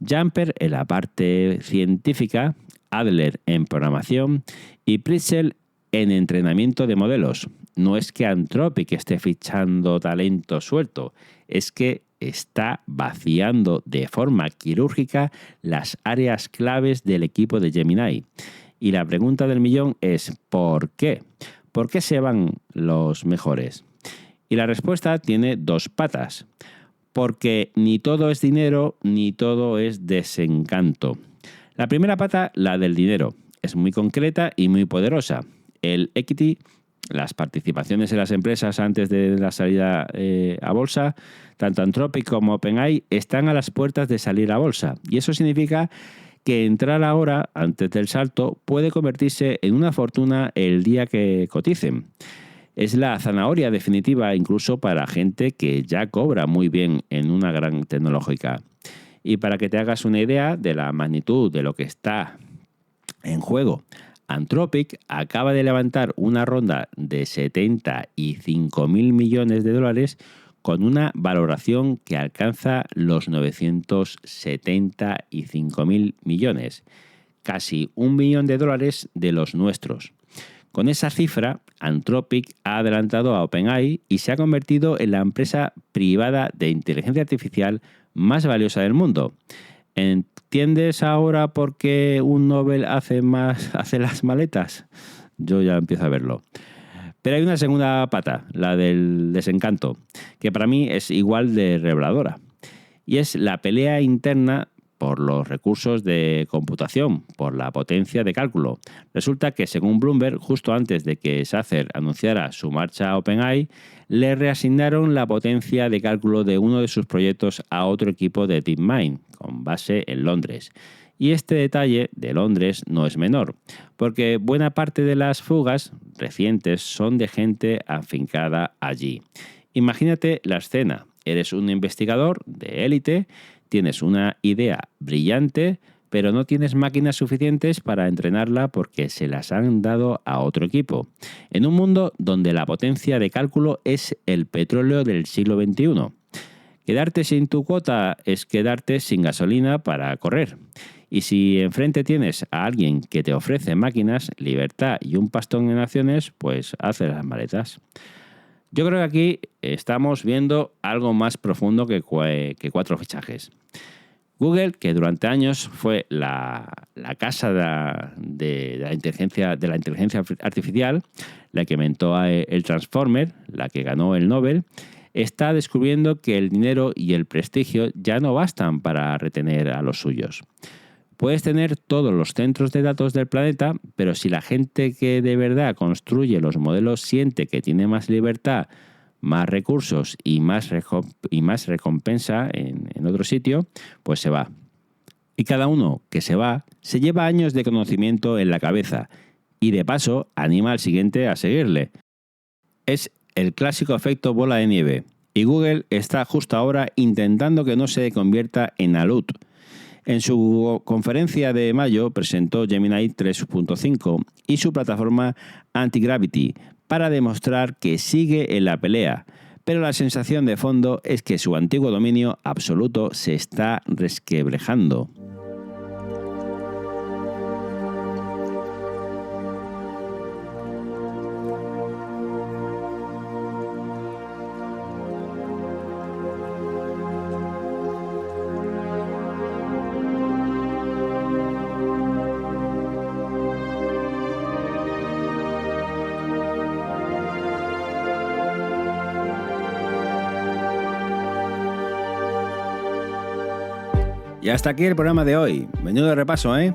Jumper en la parte científica, Adler en programación y Pritzel en entrenamiento de modelos. No es que Anthropic esté fichando talento suelto, es que está vaciando de forma quirúrgica las áreas claves del equipo de Gemini. Y la pregunta del millón es ¿por qué? ¿Por qué se van los mejores? Y la respuesta tiene 2 patas. Porque ni todo es dinero, ni todo es desencanto. La primera pata, la del dinero, es muy concreta y muy poderosa. El equity, las participaciones en las empresas antes de la salida a bolsa, tanto Anthropic como OpenAI, están a las puertas de salir a bolsa. Y eso significa que entrar ahora, antes del salto, puede convertirse en una fortuna el día que coticen. Es la zanahoria definitiva incluso para gente que ya cobra muy bien en una gran tecnológica. Y para que te hagas una idea de la magnitud de lo que está en juego, Anthropic acaba de levantar una ronda de 75.000 millones de dólares con una valoración que alcanza los 975.000 millones, casi $1 billón de los nuestros. Con esa cifra, Anthropic ha adelantado a OpenAI y se ha convertido en la empresa privada de inteligencia artificial más valiosa del mundo. ¿Entiendes ahora por qué un Nobel hace las maletas? Yo ya empiezo a verlo. Pero hay una segunda pata, la del desencanto, que para mí es igual de reveladora. Y es la pelea interna por los recursos de computación, por la potencia de cálculo. Resulta que, según Bloomberg, justo antes de que Sather anunciara su marcha a OpenAI, le reasignaron la potencia de cálculo de uno de sus proyectos a otro equipo de DeepMind, con base en Londres. Y este detalle de Londres no es menor, porque buena parte de las fugas recientes son de gente afincada allí. Imagínate la escena. Eres un investigador de élite, tienes una idea brillante, pero no tienes máquinas suficientes para entrenarla porque se las han dado a otro equipo. En un mundo donde la potencia de cálculo es el petróleo del siglo XXI. Quedarte sin tu cuota es quedarte sin gasolina para correr. Y si enfrente tienes a alguien que te ofrece máquinas, libertad y un pastón en acciones, pues hace las maletas. Yo creo que aquí estamos viendo algo más profundo que 4 fichajes. Google, que durante años fue la casa de la inteligencia artificial, la que inventó el Transformer, la que ganó el Nobel, está descubriendo que el dinero y el prestigio ya no bastan para retener a los suyos. Puedes tener todos los centros de datos del planeta, pero si la gente que de verdad construye los modelos siente que tiene más libertad, más recursos y más recompensa en otro sitio, pues se va. Y cada uno que se va se lleva años de conocimiento en la cabeza y de paso anima al siguiente a seguirle. Es el clásico efecto bola de nieve y Google está justo ahora intentando que no se convierta en alud. En su conferencia de mayo presentó Gemini 3.5 y su plataforma Antigravity para demostrar que sigue en la pelea, pero la sensación de fondo es que su antiguo dominio absoluto se está resquebrajando. Y hasta aquí el programa de hoy. Menudo repaso, ¿eh?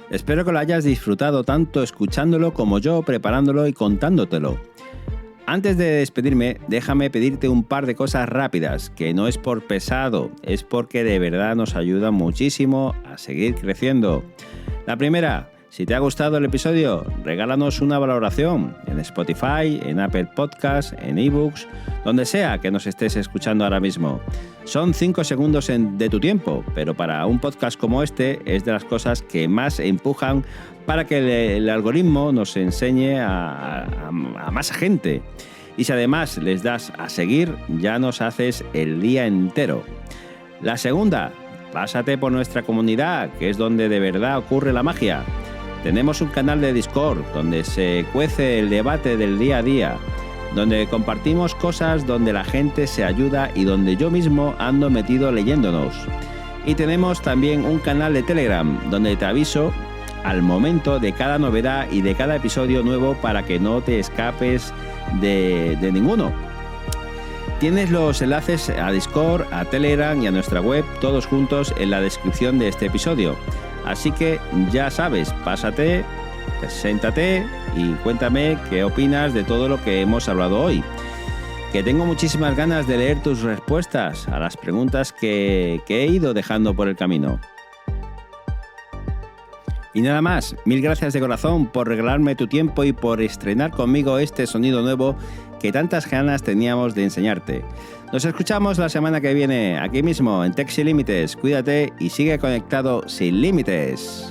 Espero que lo hayas disfrutado tanto escuchándolo como yo preparándolo y contándotelo. Antes de despedirme, déjame pedirte un par de cosas rápidas, que no es por pesado, es porque de verdad nos ayuda muchísimo a seguir creciendo. La primera, Si te ha gustado el episodio, regálanos una valoración en Spotify, en Apple Podcasts, en eBooks, donde sea que nos estés escuchando ahora mismo. Son 5 segundos de tu tiempo, pero para un podcast como este es de las cosas que más empujan para que el algoritmo nos enseñe a más gente. Y si además les das a seguir, ya nos haces el día entero. La segunda, pásate por nuestra comunidad, que es donde de verdad ocurre la magia. Tenemos un canal de Discord donde se cuece el debate del día a día, donde compartimos cosas, donde la gente se ayuda y donde yo mismo ando metido leyéndonos. Y tenemos también un canal de Telegram donde te aviso al momento de cada novedad y de cada episodio nuevo para que no te escapes de ninguno. Tienes los enlaces a Discord, a Telegram y a nuestra web todos juntos en la descripción de este episodio. Así que ya sabes, pásate, preséntate y cuéntame qué opinas de todo lo que hemos hablado hoy. Que tengo muchísimas ganas de leer tus respuestas a las preguntas que he ido dejando por el camino. Y nada más, mil gracias de corazón por regalarme tu tiempo y por estrenar conmigo este sonido nuevo que tantas ganas teníamos de enseñarte. Nos escuchamos la semana que viene, aquí mismo, en Tech Sin Límites. Cuídate y sigue conectado sin límites.